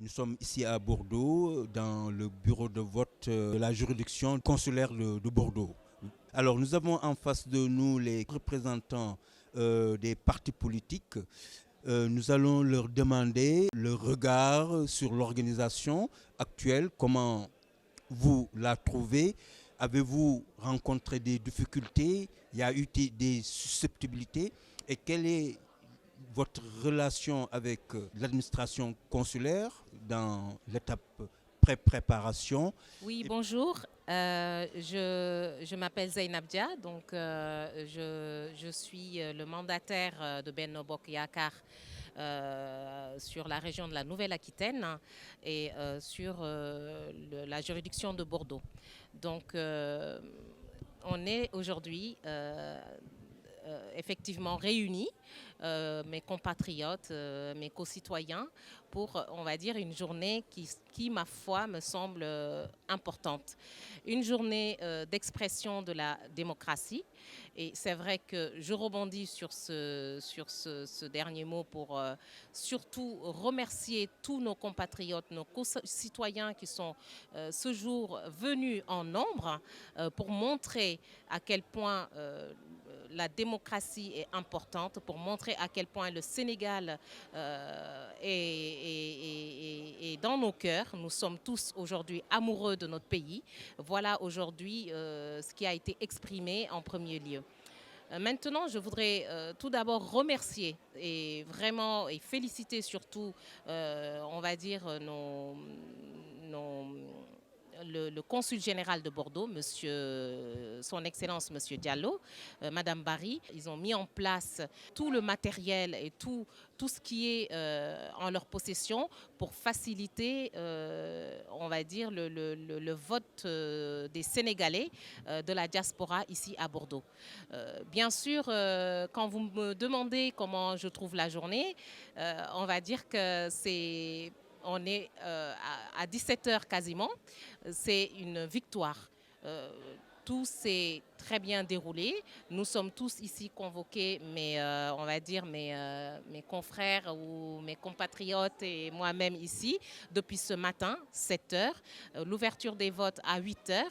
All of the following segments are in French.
Nous sommes ici à Bordeaux, dans le bureau de vote de la juridiction consulaire de Bordeaux. Alors, nous avons en face de nous les représentants des partis politiques. Nous allons leur demander leur regard sur l'organisation actuelle, comment vous la trouvez. Avez-vous rencontré des difficultés? Y a eu des susceptibilités? Et quelle est votre relation avec l'administration consulaire dans l'étape pré-préparation? Oui, bonjour. Je m'appelle Zainab Dia, donc je suis le mandataire de Benno Bokk Yakaar sur la région de la Nouvelle-Aquitaine et sur la juridiction de Bordeaux. Donc on est aujourd'hui effectivement réunis, mes compatriotes, mes concitoyens, pour, on va dire, une journée qui, ma foi, me semble importante. Une journée d'expression de la démocratie. Et c'est vrai que je rebondis sur ce dernier mot pour surtout remercier tous nos compatriotes, nos concitoyens qui sont ce jour venus en nombre pour montrer à quel point la démocratie est importante, pour montrer à quel point le Sénégal est dans nos cœurs. Nous sommes tous aujourd'hui amoureux de notre pays. Voilà aujourd'hui ce qui a été exprimé en premier lieu. Maintenant, je voudrais tout d'abord remercier et vraiment et féliciter surtout, on va dire, le consul général de Bordeaux, son Excellence Monsieur Diallo, Madame Barry. Ils ont mis en place tout le matériel et tout ce qui est en leur possession pour faciliter, on va dire, le vote des Sénégalais de la diaspora ici à Bordeaux. Bien sûr, quand vous me demandez comment je trouve la journée, on va dire que on est à 17h quasiment. C'est une victoire. Tout s'est très bien déroulé. Nous sommes tous ici convoqués, on va dire mes confrères ou mes compatriotes et moi-même ici, depuis ce matin, 7h. L'ouverture des votes à 8h.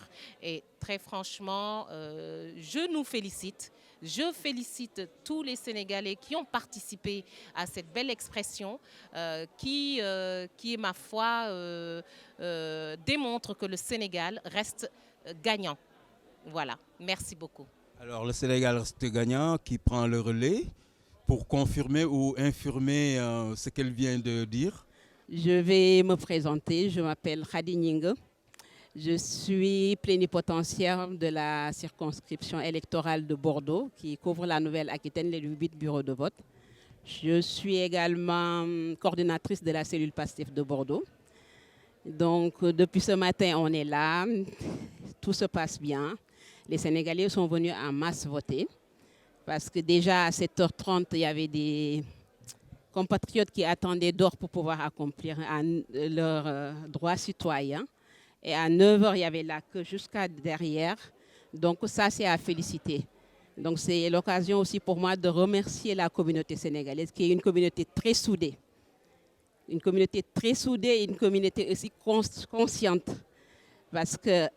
Et très franchement, je nous félicite. Je félicite tous les Sénégalais qui ont participé à cette belle expression qui, ma foi, démontre que le Sénégal reste gagnant. Voilà, merci beaucoup. Alors, le Sénégal reste gagnant, qui prend le relais pour confirmer ou infirmer ce qu'elle vient de dire. Je vais me présenter, je m'appelle Khady Gningue. Je suis plénipotentiaire de la circonscription électorale de Bordeaux qui couvre la Nouvelle-Aquitaine, les 8 bureaux de vote. Je suis également coordinatrice de la cellule PASTEF de Bordeaux. Donc depuis ce matin, on est là, tout se passe bien. Les Sénégalais sont venus en masse voter parce que déjà à 7h30, il y avait des compatriotes qui attendaient d'or pour pouvoir accomplir leurs droits citoyens. Et à 9h, il y avait la queue jusqu'à derrière. Donc ça, c'est à féliciter. Donc c'est l'occasion aussi pour moi de remercier la communauté sénégalaise, qui est une communauté très soudée. Une communauté très soudée et une communauté aussi consciente. Parce que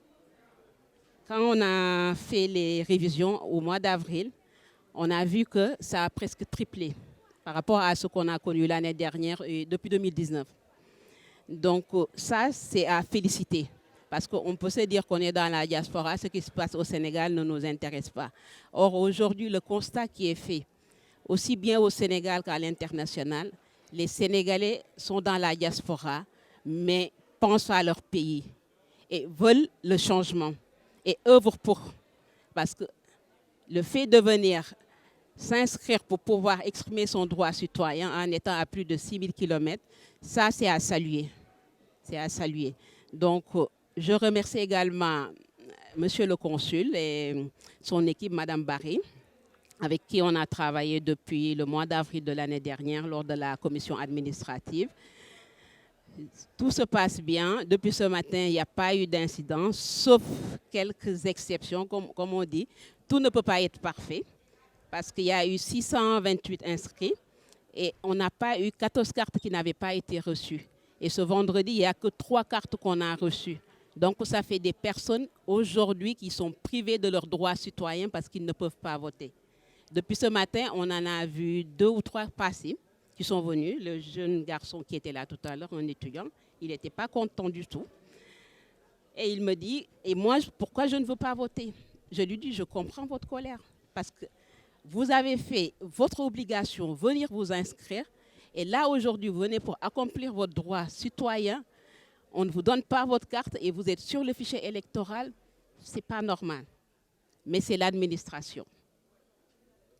quand on a fait les révisions au mois d'avril, on a vu que ça a presque triplé par rapport à ce qu'on a connu l'année dernière et depuis 2019. Donc ça, c'est à féliciter. Parce qu'on peut se dire qu'on est dans la diaspora, ce qui se passe au Sénégal ne nous intéresse pas. Or, aujourd'hui, le constat qui est fait, aussi bien au Sénégal qu'à l'international, les Sénégalais sont dans la diaspora, mais pensent à leur pays et veulent le changement et œuvrent pour. Parce que le fait de venir s'inscrire pour pouvoir exprimer son droit citoyen en étant à plus de 6000 km, ça, c'est à saluer. C'est à saluer. Donc, je remercie également Monsieur le Consul et son équipe, Madame Barry, avec qui on a travaillé depuis le mois d'avril de l'année dernière lors de la commission administrative. Tout se passe bien. Depuis ce matin, il n'y a pas eu d'incident, sauf quelques exceptions, comme on dit. Tout ne peut pas être parfait, parce qu'il y a eu 628 inscrits et on n'a pas eu 14 cartes qui n'avaient pas été reçues. Et ce vendredi, il n'y a que 3 cartes qu'on a reçues. Donc, ça fait des personnes aujourd'hui qui sont privées de leurs droits citoyens parce qu'ils ne peuvent pas voter. Depuis ce matin, on en a vu 2 ou 3 passer qui sont venus. Le jeune garçon qui était là tout à l'heure, un étudiant, il n'était pas content du tout. Et il me dit, et moi, pourquoi je ne veux pas voter? Je lui dis, je comprends votre colère. Parce que vous avez fait votre obligation, venir vous inscrire. Et là, aujourd'hui, vous venez pour accomplir votre droit citoyen. On ne vous donne pas votre carte et vous êtes sur le fichier électoral. Ce n'est pas normal. Mais c'est l'administration.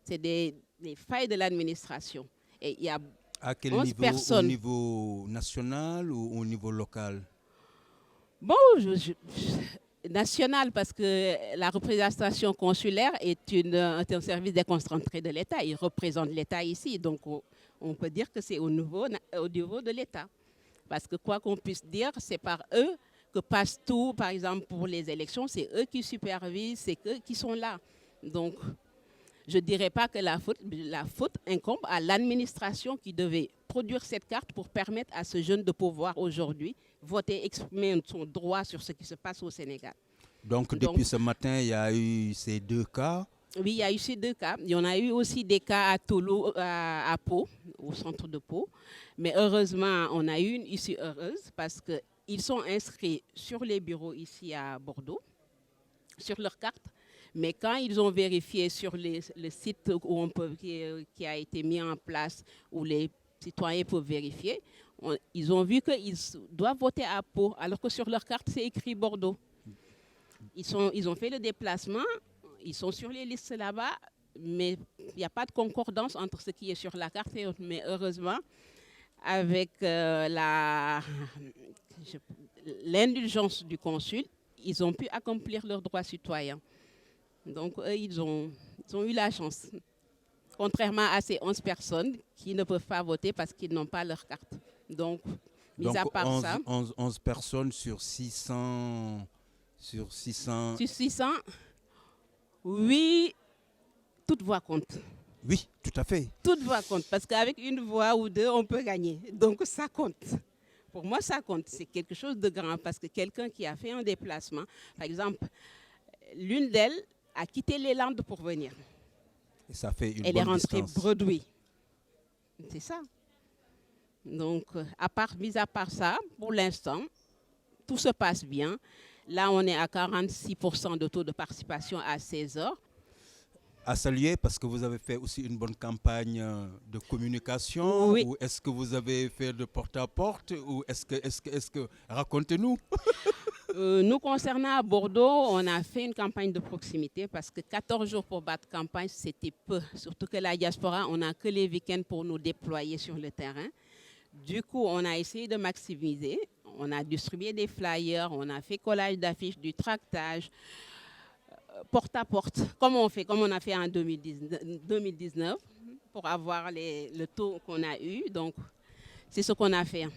C'est des failles de l'administration. Et il y a À quel 11 niveau? personnes. Au niveau national ou au niveau local? Bon, national, parce que la représentation consulaire est un service déconcentré de l'État. Il représente l'État ici. Donc, on peut dire que c'est au niveau de l'État. Parce que quoi qu'on puisse dire, c'est par eux que passe tout. Par exemple, pour les élections, c'est eux qui supervisent, c'est eux qui sont là. Donc, je ne dirais pas que la faute incombe à l'administration qui devait produire cette carte pour permettre à ce jeune de pouvoir aujourd'hui voter, exprimer son droit sur ce qui se passe au Sénégal. Donc, depuis ce matin, il y a eu ces 2 cas. Oui, il y a eu ces 2 cas. Il y en a eu aussi des cas à Tolo, à Pau, au centre de Pau. Mais heureusement, on a eu une issue heureuse parce qu'ils sont inscrits sur les bureaux ici à Bordeaux, sur leur carte. Mais quand ils ont vérifié sur le site où qui a été mis en place, où les citoyens peuvent vérifier, ils ont vu qu'ils doivent voter à Pau, alors que sur leur carte, c'est écrit Bordeaux. Ils ont fait le déplacement, ils sont sur les listes là-bas, mais il n'y a pas de concordance entre ce qui est sur la carte et autres. Mais heureusement, avec l'indulgence du consul, ils ont pu accomplir leurs droits citoyens. Donc, eux, ils ont eu la chance. Contrairement à ces 11 personnes qui ne peuvent pas voter parce qu'ils n'ont pas leur carte. Donc, mis à part ça... 11 personnes sur 600... Sur 600, oui, toute voix compte. Oui, tout à fait. Toute voix compte, parce qu'avec une voix ou 2, on peut gagner. Donc, ça compte. Pour moi, ça compte. C'est quelque chose de grand, parce que quelqu'un qui a fait un déplacement, par exemple, l'une d'elles a quitté les Landes pour venir. Et ça fait une Elle bonne est rentrée distance. bredouille. C'est ça. Donc, mis à part ça, pour l'instant, tout se passe bien. Là, on est à 46% de taux de participation à 16 heures. À saluer parce que vous avez fait aussi une bonne campagne de communication. Oui. Ou est-ce que vous avez fait de porte-à-porte? Ou est-ce que racontez-nous. Nous, concernant à Bordeaux, on a fait une campagne de proximité parce que 14 jours pour battre campagne, c'était peu. Surtout que la diaspora, on n'a que les week-ends pour nous déployer sur le terrain. Du coup, on a essayé de maximiser. On a distribué des flyers, on a fait collage d'affiches, du tractage, porte-à-porte, comme on a fait en 2019 pour avoir le taux qu'on a eu. Donc, c'est ce qu'on a fait.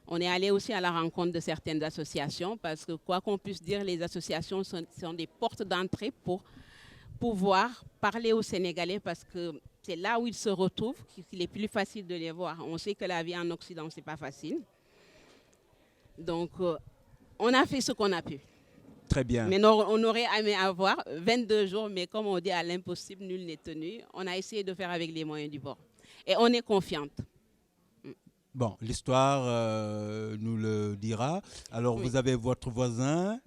On est allé aussi à la rencontre de certaines associations parce que, quoi qu'on puisse dire, les associations sont des portes d'entrée pour pouvoir parler aux Sénégalais parce que c'est là où ils se retrouvent qu'il est plus facile de les voir. On sait que la vie en Occident, ce n'est pas facile. Donc, on a fait ce qu'on a pu. Très bien. Mais on aurait aimé avoir 22 jours, mais comme on dit, à l'impossible, nul n'est tenu. On a essayé de faire avec les moyens du bord. Et on est confiante. Bon, l'histoire nous le dira. Alors, Oui. vous avez votre voisin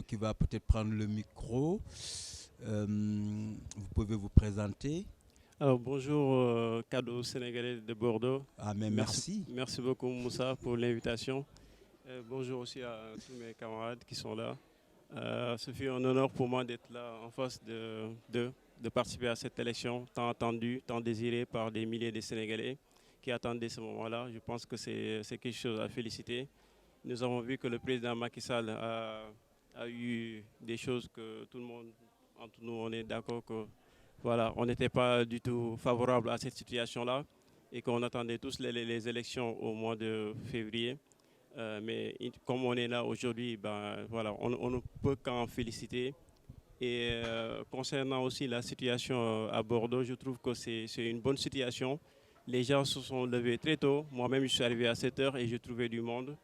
qui va peut-être prendre le micro. Vous pouvez vous présenter. Alors, bonjour, cadeau sénégalais de Bordeaux. Ah, mais merci. Merci beaucoup, Moussa, pour l'invitation. Bonjour aussi à tous mes camarades qui sont là. Ce fut un honneur pour moi d'être là en face de participer à cette élection tant attendue, tant désirée par des milliers de Sénégalais qui attendaient ce moment-là. Je pense que c'est quelque chose à féliciter. Nous avons vu que le président Macky Sall a eu des choses que tout le monde, entre nous, on est d'accord que voilà, on n'était pas du tout favorable à cette situation-là et qu'on attendait tous les élections au mois de février. Mais comme on est là aujourd'hui, ben, voilà, on ne peut qu'en féliciter. Et concernant aussi la situation à Bordeaux, je trouve que c'est une bonne situation. Les gens se sont levés très tôt. Moi-même, je suis arrivé à 7 heures et j'ai trouvé du monde.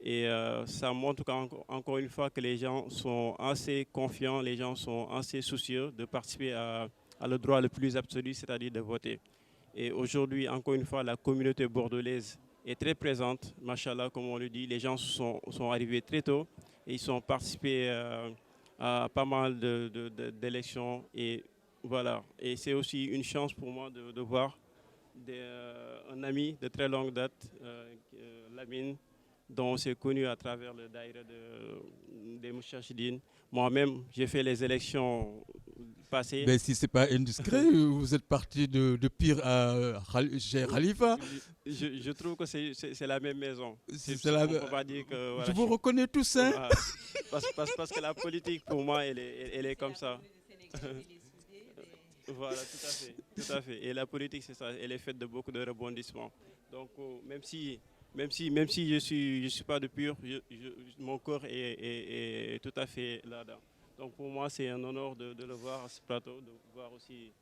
Et ça montre encore une fois que les gens sont assez confiants, les gens sont assez soucieux de participer à le droit le plus absolu, c'est-à-dire de voter. Et aujourd'hui, encore une fois, la communauté bordelaise est très présente, machallah, comme on le dit. Les gens sont arrivés très tôt et ils ont participé à pas mal d'élections. Et voilà. Et c'est aussi une chance pour moi de voir un ami de très longue date, Lamine, dont on s'est connu à travers le daïra des Moustachidines. Moi-même, j'ai fait les élections passées. Ben, si ce n'est pas indiscret, vous êtes parti de Pire chez Khalifa. Je trouve que c'est la même maison. On peut pas dire que, voilà, je vous reconnais tous, hein? Parce que la politique, pour moi, elle est comme ça. Voilà, tout à fait. Et la politique, c'est ça. Elle est faite de beaucoup de rebondissements. Donc, même si je suis pas de Pur, mon corps est tout à fait là-dedans. Donc, pour moi, c'est un honneur de le voir à ce plateau, de voir aussi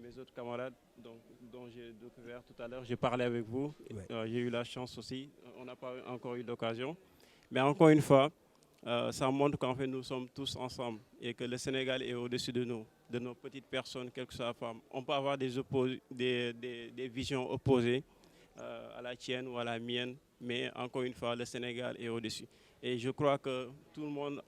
mes autres camarades dont j'ai découvert tout à l'heure. J'ai parlé avec vous. Ouais. J'ai eu la chance aussi. On n'a pas encore eu l'occasion. Mais encore une fois, ça montre qu'en fait, nous sommes tous ensemble et que le Sénégal est au-dessus de nous, de nos petites personnes, quelle que soit la forme. On peut avoir des visions opposées à la tienne ou à la mienne, mais encore une fois, le Sénégal est au-dessus. Et je crois que tout le monde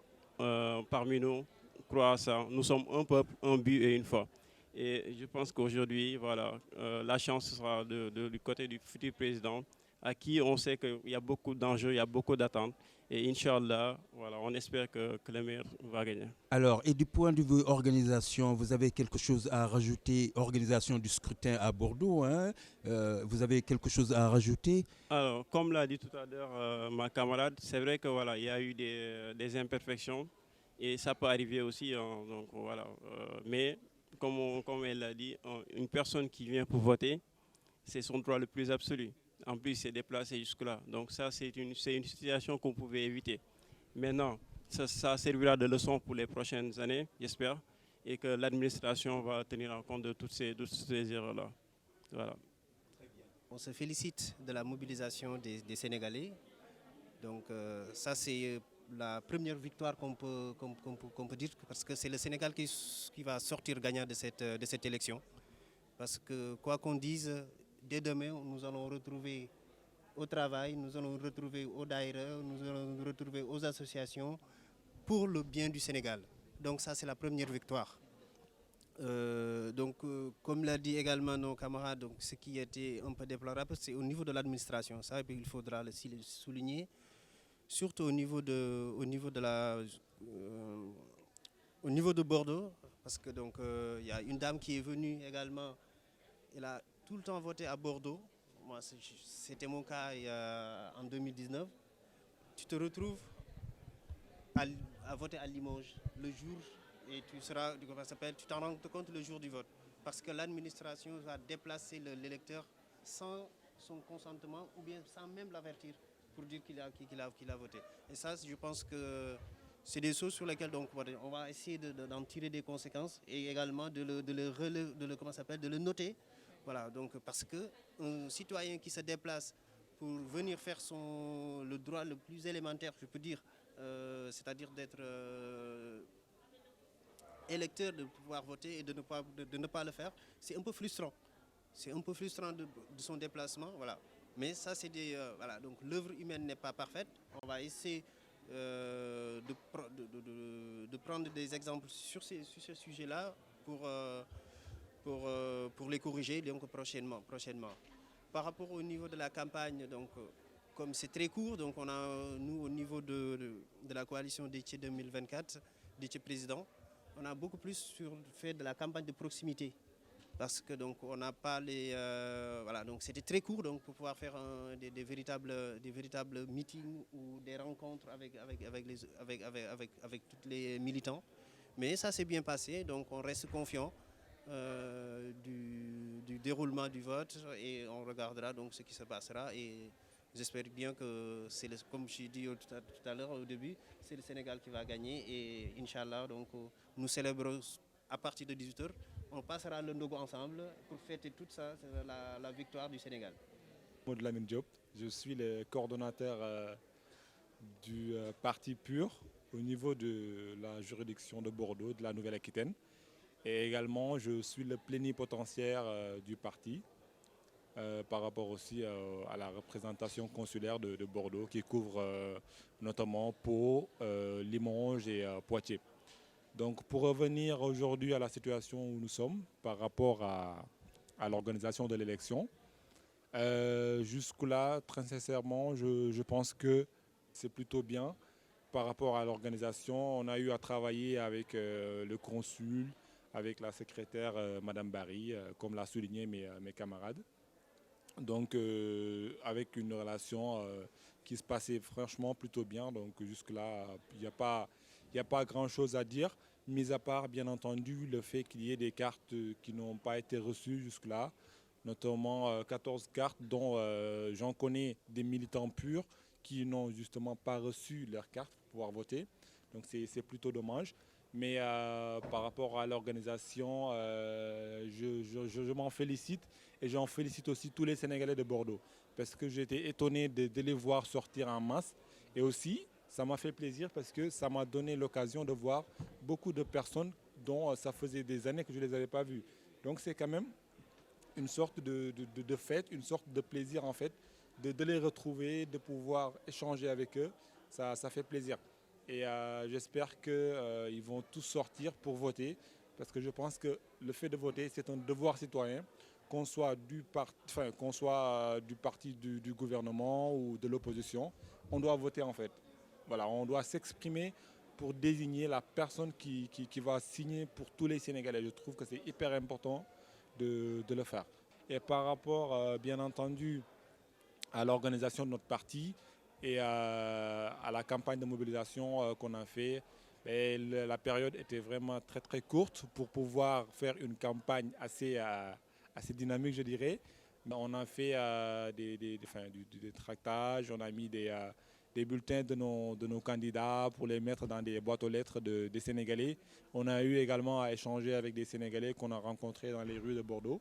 parmi nous croit à ça. Nous sommes un peuple, un but et une foi. Et je pense qu'aujourd'hui, voilà, la chance sera du côté du futur président, à qui on sait qu'il y a beaucoup d'enjeux, il y a beaucoup d'attentes. Et Inch'Allah, voilà, on espère que le maire va gagner. Alors, et du point de vue organisation, vous avez quelque chose à rajouter, organisation du scrutin à Bordeaux, hein? Vous avez quelque chose à rajouter? Alors, comme l'a dit tout à l'heure ma camarade, c'est vrai que voilà, il y a eu des imperfections et ça peut arriver aussi. Hein, donc, voilà, mais comme elle l'a dit, une personne qui vient pour voter, c'est son droit le plus absolu. En plus, c'est déplacé jusque-là. Donc ça, c'est une situation qu'on pouvait éviter. Maintenant, ça servira de leçon pour les prochaines années, j'espère, et que l'administration va tenir en compte de toutes ces erreurs-là. Voilà. Très bien. On se félicite de la mobilisation des Sénégalais. Donc ça, c'est la première victoire qu'on peut dire, parce que c'est le Sénégal qui va sortir gagnant de cette élection. Parce que quoi qu'on dise, dès demain, nous allons retrouver au travail, nous allons retrouver au daïra, nous allons nous retrouver aux associations pour le bien du Sénégal. Donc ça, c'est la première victoire. Comme l'a dit également nos camarades, donc, ce qui était un peu déplorable, c'est au niveau de l'administration. Ça, il faudra le souligner, surtout au niveau de Bordeaux, parce que donc y a une dame qui est venue également. Elle a tout le temps voté à Bordeaux. Moi, c'était mon cas en 2019. Tu te retrouves à voter à Limoges le jour et tu t'en rends compte le jour du vote. Parce que l'administration va déplacer l'électeur sans son consentement ou bien sans même l'avertir pour dire qu'il a voté. Et ça, je pense que c'est des choses sur lesquelles donc, on va essayer d'en tirer des conséquences et également de le noter. Voilà, donc parce qu'un citoyen qui se déplace pour venir faire le droit le plus élémentaire, je peux dire, c'est-à-dire d'être électeur, de pouvoir voter et de ne pas le faire, c'est un peu frustrant. C'est un peu frustrant de son déplacement, voilà. Mais ça, c'est voilà, donc l'œuvre humaine n'est pas parfaite. On va essayer de prendre des exemples sur ce sujet-là pour les corriger donc prochainement. Par rapport au niveau de la campagne, donc, comme c'est très court, donc nous au niveau de la coalition Déthié 2024, Déthié président, on a beaucoup plus fait de la campagne de proximité. Parce que donc on n'a pas voilà, donc c'était très court donc pour pouvoir faire des véritables meetings ou des rencontres avec tous les militants. Mais ça s'est bien passé, donc on reste confiant du déroulement du vote et on regardera donc ce qui se passera. Et j'espère bien que comme j'ai dit tout à l'heure au début, c'est le Sénégal qui va gagner et Inch'Allah, donc nous célébrons à partir de 18h on passera le Ndogo ensemble pour fêter tout ça, c'est la victoire du Sénégal. Maud Lamine Diop, je suis le coordonnateur du parti PUR au niveau de la juridiction de Bordeaux, de la Nouvelle-Aquitaine. Et également, je suis le plénipotentiaire du parti par rapport aussi à la représentation consulaire de Bordeaux qui couvre notamment Pau, Limoges et Poitiers. Donc pour revenir aujourd'hui à la situation où nous sommes par rapport à l'organisation de l'élection, jusque-là, très sincèrement, je pense que c'est plutôt bien par rapport à l'organisation. On a eu à travailler avec le consul, avec la secrétaire Madame Barry, comme l'a souligné mes camarades. Donc avec une relation qui se passait franchement plutôt bien. Donc jusque-là, il n'y a pas grand-chose à dire, mis à part bien entendu le fait qu'il y ait des cartes qui n'ont pas été reçues jusque-là, notamment 14 cartes dont j'en connais des militants purs qui n'ont justement pas reçu leurs cartes pour pouvoir voter. Donc c'est plutôt dommage. Mais par rapport à l'organisation, je m'en félicite et j'en félicite aussi tous les Sénégalais de Bordeaux parce que j'étais étonné de les voir sortir en masse et aussi ça m'a fait plaisir parce que ça m'a donné l'occasion de voir beaucoup de personnes dont ça faisait des années que je ne les avais pas vues. Donc c'est quand même une sorte de fête, une sorte de plaisir en fait, de les retrouver, de pouvoir échanger avec eux, ça fait plaisir. Et j'espère qu'ils vont tous sortir pour voter, parce que je pense que le fait de voter, c'est un devoir citoyen, qu'on soit du parti du gouvernement ou de l'opposition, on doit voter en fait. Voilà, on doit s'exprimer pour désigner la personne qui va signer pour tous les Sénégalais. Je trouve que c'est hyper important de le faire. Et par rapport, bien entendu, à l'organisation de notre parti et à la campagne de mobilisation qu'on a fait, la période était vraiment très très courte pour pouvoir faire une campagne assez dynamique, je dirais. On a fait des tractages, on a mis des bulletins de nos candidats pour les mettre dans des boîtes aux lettres des Sénégalais. On a eu également à échanger avec des Sénégalais qu'on a rencontrés dans les rues de Bordeaux,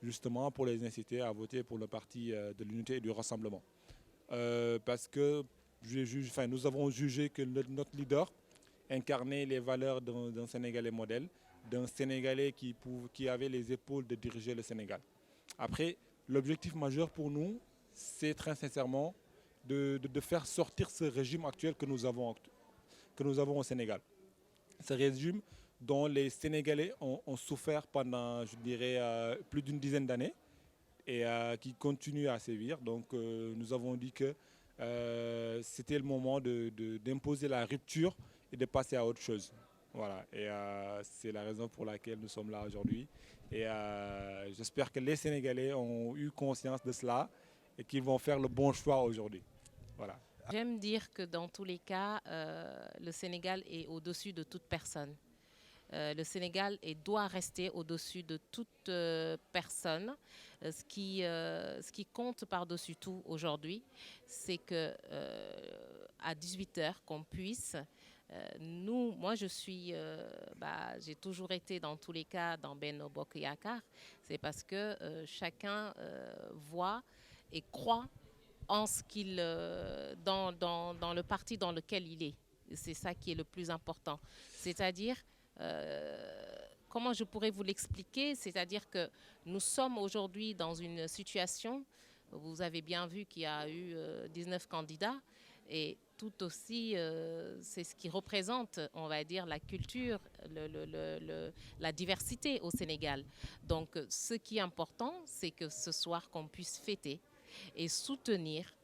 justement pour les inciter à voter pour le parti de l'unité et du rassemblement. Parce que nous avons jugé que notre leader incarnait les valeurs d'un Sénégalais modèle, d'un Sénégalais qui avait les épaules de diriger le Sénégal. Après, l'objectif majeur pour nous, c'est très sincèrement de faire sortir ce régime actuel que nous avons au Sénégal. Ce régime dont les Sénégalais ont souffert pendant, je dirais, plus d'une dizaine d'années et qui continue à sévir. Donc nous avons dit que c'était le moment d'imposer la rupture et de passer à autre chose. Voilà, et c'est la raison pour laquelle nous sommes là aujourd'hui. Et j'espère que les Sénégalais ont eu conscience de cela et qu'ils vont faire le bon choix aujourd'hui. Voilà. J'aime dire que dans tous les cas, le Sénégal est au-dessus de toute personne. Le Sénégal doit rester au-dessus de toute personne. Ce qui compte par-dessus tout aujourd'hui, c'est que à 18h qu'on puisse, moi je suis, j'ai toujours été dans tous les cas dans Benno Bokk Yakaar, c'est parce que chacun voit et croit en ce qu'il dans le parti dans lequel il est. C'est ça qui est le plus important. C'est-à-dire, comment je pourrais vous l'expliquer? C'est-à-dire que nous sommes aujourd'hui dans une situation, vous avez bien vu qu'il y a eu 19 candidats, et tout aussi, c'est ce qui représente, on va dire, la culture, la diversité au Sénégal. Donc, ce qui est important, c'est que ce soir, qu'on puisse fêter et soutenir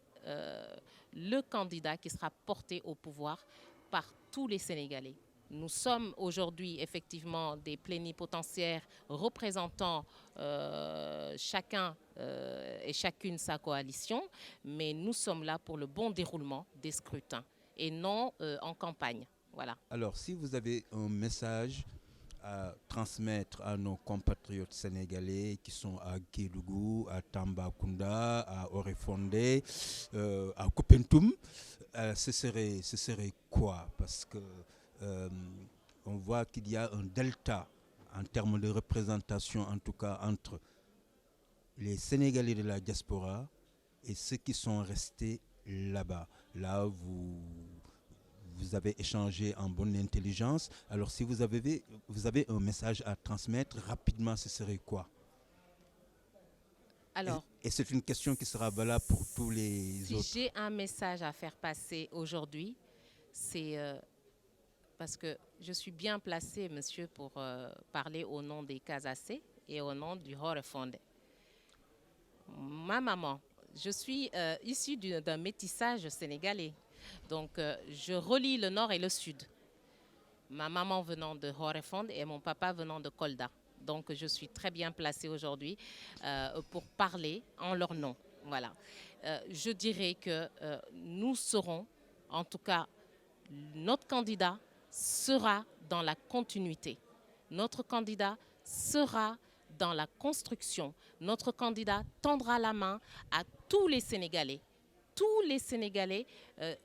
le candidat qui sera porté au pouvoir par tous les Sénégalais. Nous sommes aujourd'hui effectivement des plénipotentiaires représentant chacun et chacune sa coalition, mais nous sommes là pour le bon déroulement des scrutins et non en campagne. Voilà. Alors, si vous avez un message à transmettre à nos compatriotes sénégalais qui sont à Kédougou, à Tambacounda, à Oréfondé, à Koupentoum, ce serait quoi? Parce que on voit qu'il y a un delta en termes de représentation, en tout cas entre les Sénégalais de la diaspora et ceux qui sont restés là-bas. Là, vous avez échangé en bonne intelligence. Alors, si vous avez un message à transmettre, rapidement, ce serait quoi? Alors, et c'est une question qui sera valable pour tous les autres. Si j'ai un message à faire passer aujourd'hui, c'est parce que je suis bien placée, monsieur, pour parler au nom des Casacé et au nom du Horefonde. Ma maman, je suis issue d'un métissage sénégalais. Donc, je relie le nord et le sud. Ma maman venant de Horefonde et mon papa venant de Kolda. Donc, je suis très bien placée aujourd'hui pour parler en leur nom. Voilà. Je dirais que nous serons, en tout cas, notre candidat sera dans la continuité. Notre candidat sera dans la construction. Notre candidat tendra la main à tous les Sénégalais. Tous les Sénégalais,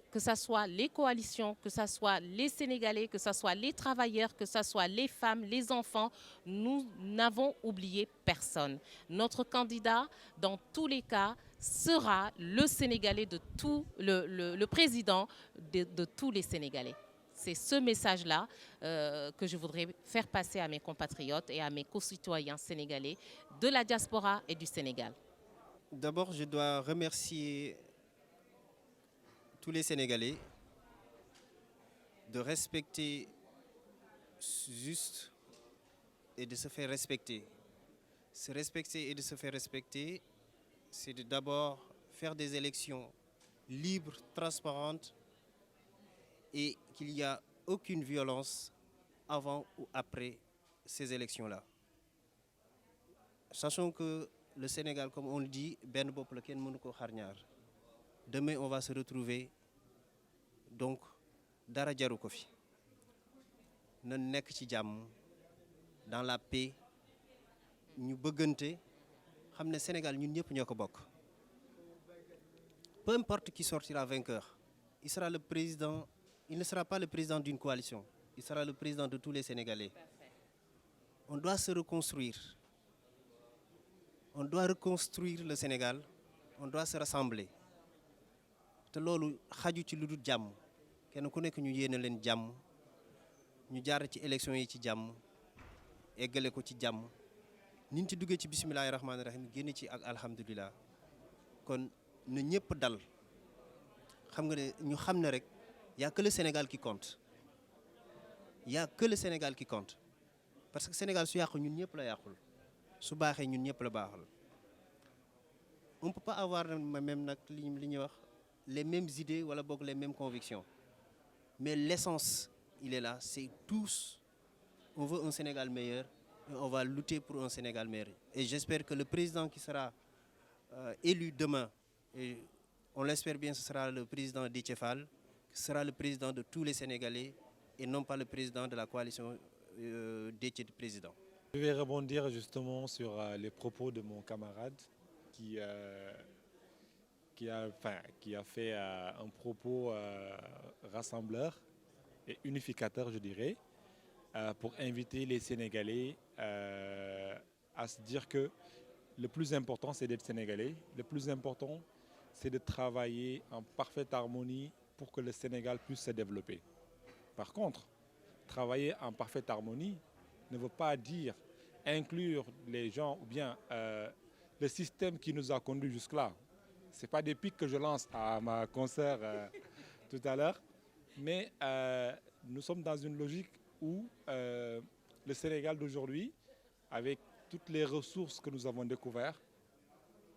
que ce soit les coalitions, que ce soit les Sénégalais, que ce soit les travailleurs, que ce soit les femmes, les enfants, nous n'avons oublié personne. Notre candidat, dans tous les cas, sera le Sénégalais de tout, le président de tous les Sénégalais. C'est ce message-là que je voudrais faire passer à mes compatriotes et à mes concitoyens sénégalais de la diaspora et du Sénégal. D'abord, je dois remercier tous les Sénégalais de respecter juste et de se faire respecter. Se respecter et de se faire respecter, c'est d'abord faire des élections libres, transparentes et qu'il n'y a aucune violence avant ou après ces élections-là. Sachant que le Sénégal, comme on le dit, ben bop la ken mënu ko xar ñaar. Demain, on va se retrouver, donc, dara jaru ko fi. Na nek ci jàmm, dans la paix, ñu bëggante, xam ne Sénégal ñun ñëpp ñoo ko bokk. Peu importe qui sortira vainqueur, il sera le président, il ne sera pas le président d'une coalition, il sera le président de tous les Sénégalais. On doit se reconstruire. On doit reconstruire le Sénégal, on doit se rassembler. Te loolu xaju ci lu dul jàmm kenn ku nekk ñu yéene leen jàmm ñu jaar ci élection yi ci jàmm eggale ko ci jàmm niñ ci duggee ci bismillahi rahmaani rahim génn ci ak alhamdulilah kon na ñëpp dal xam nga ne ñu xam ne rek y a que le Sénégal qui compte y a que le Sénégal qui compte parce que Sénégal su yàqu ñun ñëpp la yàqul su baaxee ñun ñëpp la baaxal on peut pas avoir même nag li ñuy wax les mêmes idées ou les mêmes convictions. Mais l'essence, il est là. C'est tous, on veut un Sénégal meilleur et on va lutter pour un Sénégal meilleur. Et j'espère que le président qui sera élu demain, et on l'espère bien, ce sera le président Déthié Fall, qui sera le président de tous les Sénégalais et non pas le président de la coalition Déthié président. Je vais rebondir justement sur les propos de mon camarade qui a fait un propos rassembleur et unificateur, je dirais, pour inviter les Sénégalais à se dire que le plus important, c'est d'être Sénégalais. Le plus important, c'est de travailler en parfaite harmonie pour que le Sénégal puisse se développer. Par contre, travailler en parfaite harmonie ne veut pas dire inclure les gens ou bien le système qui nous a conduits jusque-là. Ce n'est pas des pics que je lance à ma consoeur tout à l'heure, mais nous sommes dans une logique où le Sénégal d'aujourd'hui, avec toutes les ressources que nous avons découvertes,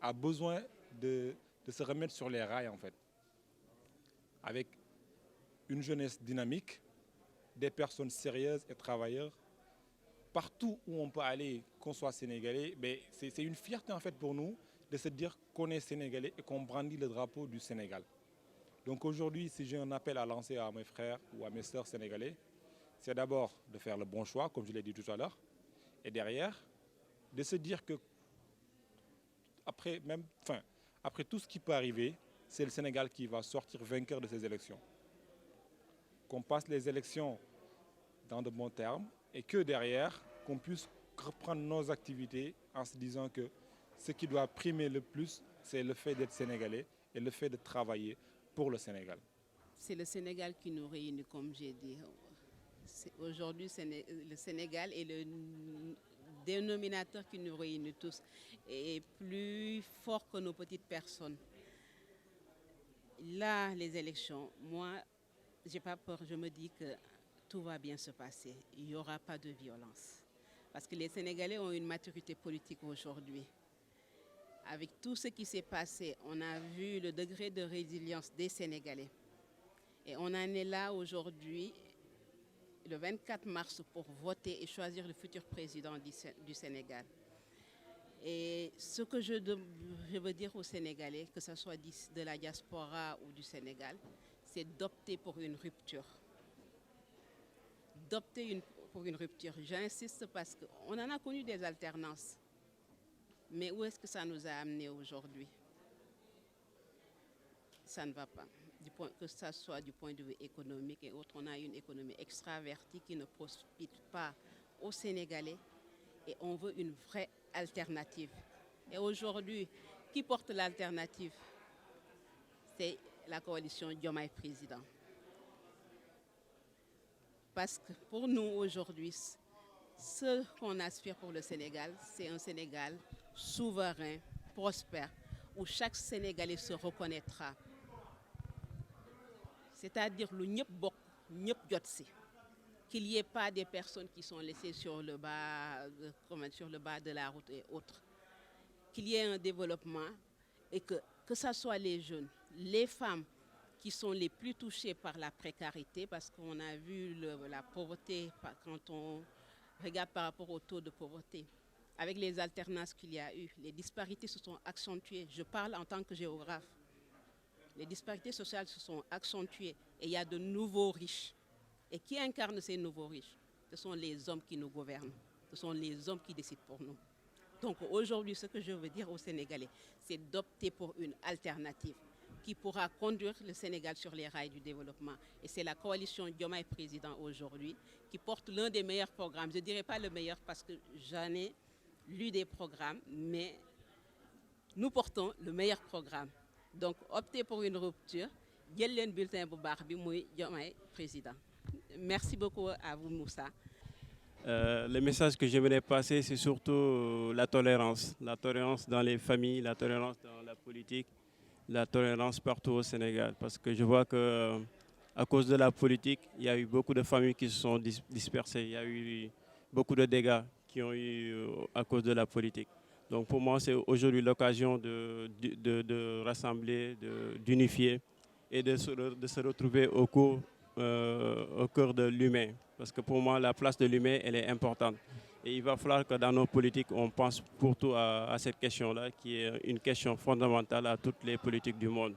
a besoin de se remettre sur les rails en fait. Avec une jeunesse dynamique, des personnes sérieuses et travailleurs, partout où on peut aller, qu'on soit sénégalais, c'est une fierté en fait pour nous de se dire qu'on est sénégalais et qu'on brandit le drapeau du Sénégal. Donc aujourd'hui, si j'ai un appel à lancer à mes frères ou à mes sœurs sénégalais, c'est d'abord de faire le bon choix, comme je l'ai dit tout à l'heure, et derrière, de se dire que après tout ce qui peut arriver, c'est le Sénégal qui va sortir vainqueur de ces élections. Qu'on passe les élections dans de bons termes et que derrière, qu'on puisse reprendre nos activités en se disant que ce qui doit primer le plus, c'est le fait d'être sénégalais et le fait de travailler pour le Sénégal. C'est le Sénégal qui nous réunit, comme j'ai dit. Aujourd'hui, le Sénégal est le dénominateur qui nous réunit tous et est plus fort que nos petites personnes. Là, les élections, moi, je n'ai pas peur, je me dis que tout va bien se passer. Il n'y aura pas de violence. Parce que les Sénégalais ont une maturité politique aujourd'hui. Avec tout ce qui s'est passé, on a vu le degré de résilience des Sénégalais. Et on en est là aujourd'hui, le 24 mars, pour voter et choisir le futur président du Sénégal. Et ce que je veux dire aux Sénégalais, que ce soit de la diaspora ou du Sénégal, c'est d'opter pour une rupture. D'opter pour une rupture. J'insiste parce qu'on en a connu des alternances. Mais où est-ce que ça nous a amenés aujourd'hui? Ça ne va pas. Que ce soit du point de vue économique et autres, on a une économie extravertie qui ne profite pas aux Sénégalais et on veut une vraie alternative. Et aujourd'hui, qui porte l'alternative? C'est la coalition Diomaye Président. Parce que pour nous aujourd'hui, ce qu'on aspire pour le Sénégal, c'est un Sénégal souverain, prospère, où chaque Sénégalais se reconnaîtra. C'est-à-dire qu'il n'y ait pas des personnes qui sont laissées sur le bas de la route et autres. Qu'il y ait un développement et que ce soit les jeunes, les femmes qui sont les plus touchées par la précarité, parce qu'on a vu la pauvreté quand on regarde par rapport au taux de pauvreté. Avec les alternances qu'il y a eu, les disparités se sont accentuées. Je parle en tant que géographe. Les disparités sociales se sont accentuées et il y a de nouveaux riches. Et qui incarnent ces nouveaux riches? Ce sont les hommes qui nous gouvernent. Ce sont les hommes qui décident pour nous. Donc aujourd'hui, ce que je veux dire aux Sénégalais, c'est d'opter pour une alternative qui pourra conduire le Sénégal sur les rails du développement. Et c'est la coalition Diomaye Président aujourd'hui qui porte l'un des meilleurs programmes. Je ne dirais pas le meilleur parce que j'en ai lu des programmes, mais nous portons le meilleur programme. Donc, optez pour une rupture. Jël leen bulletin bu baax bi muy Diomaye Président. Merci beaucoup à vous, Moussa. Le message que j'aimerais passer, c'est surtout la tolérance. La tolérance dans les familles, la tolérance dans la politique, la tolérance partout au Sénégal. Parce que je vois qu'à cause de la politique, il y a eu beaucoup de familles qui se sont dispersées. Il y a eu beaucoup de dégâts qui ont eu à cause de la politique. Donc pour moi, c'est aujourd'hui l'occasion de rassembler, d'unifier et de se retrouver au cœur de l'humain. Parce que pour moi, la place de l'humain, elle est importante. Et il va falloir que dans nos politiques, on pense pour tout à cette question-là, qui est une question fondamentale à toutes les politiques du monde.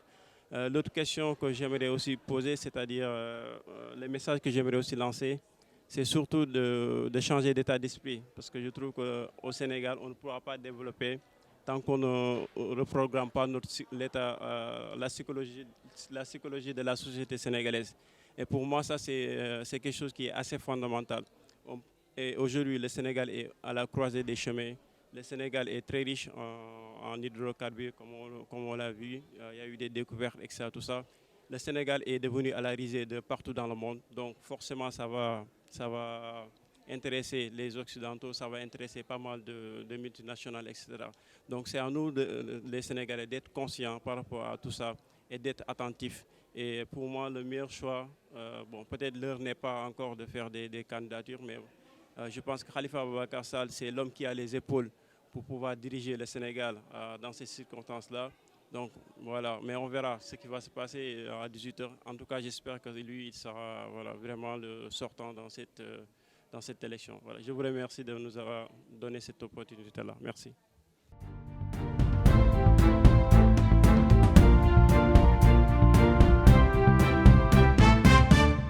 L'autre question que j'aimerais aussi poser, c'est-à-dire le message que j'aimerais aussi lancer, c'est surtout de changer d'état d'esprit. Parce que je trouve qu'au Sénégal, on ne pourra pas développer tant qu'on ne reprogramme pas la psychologie de la société sénégalaise. Et pour moi, ça, c'est quelque chose qui est assez fondamental. Et aujourd'hui, le Sénégal est à la croisée des chemins. Le Sénégal est très riche en hydrocarbures, comme on l'a vu. Il y a eu des découvertes, etc. Tout ça. Le Sénégal est devenu à la risée de partout dans le monde. Donc forcément, ça va intéresser les Occidentaux, ça va intéresser pas mal de multinationales, etc. Donc c'est à nous, les Sénégalais, d'être conscients par rapport à tout ça et d'être attentifs. Et pour moi, le meilleur choix, peut-être l'heure n'est pas encore de faire des candidatures, mais je pense que Khalifa Ababacar Sall, c'est l'homme qui a les épaules pour pouvoir diriger le Sénégal dans ces circonstances-là. Donc voilà, mais on verra ce qui va se passer à 18h. En tout cas, j'espère que lui, il sera vraiment le sortant dans cette élection. Voilà. Je vous remercie de nous avoir donné cette opportunité-là. Merci.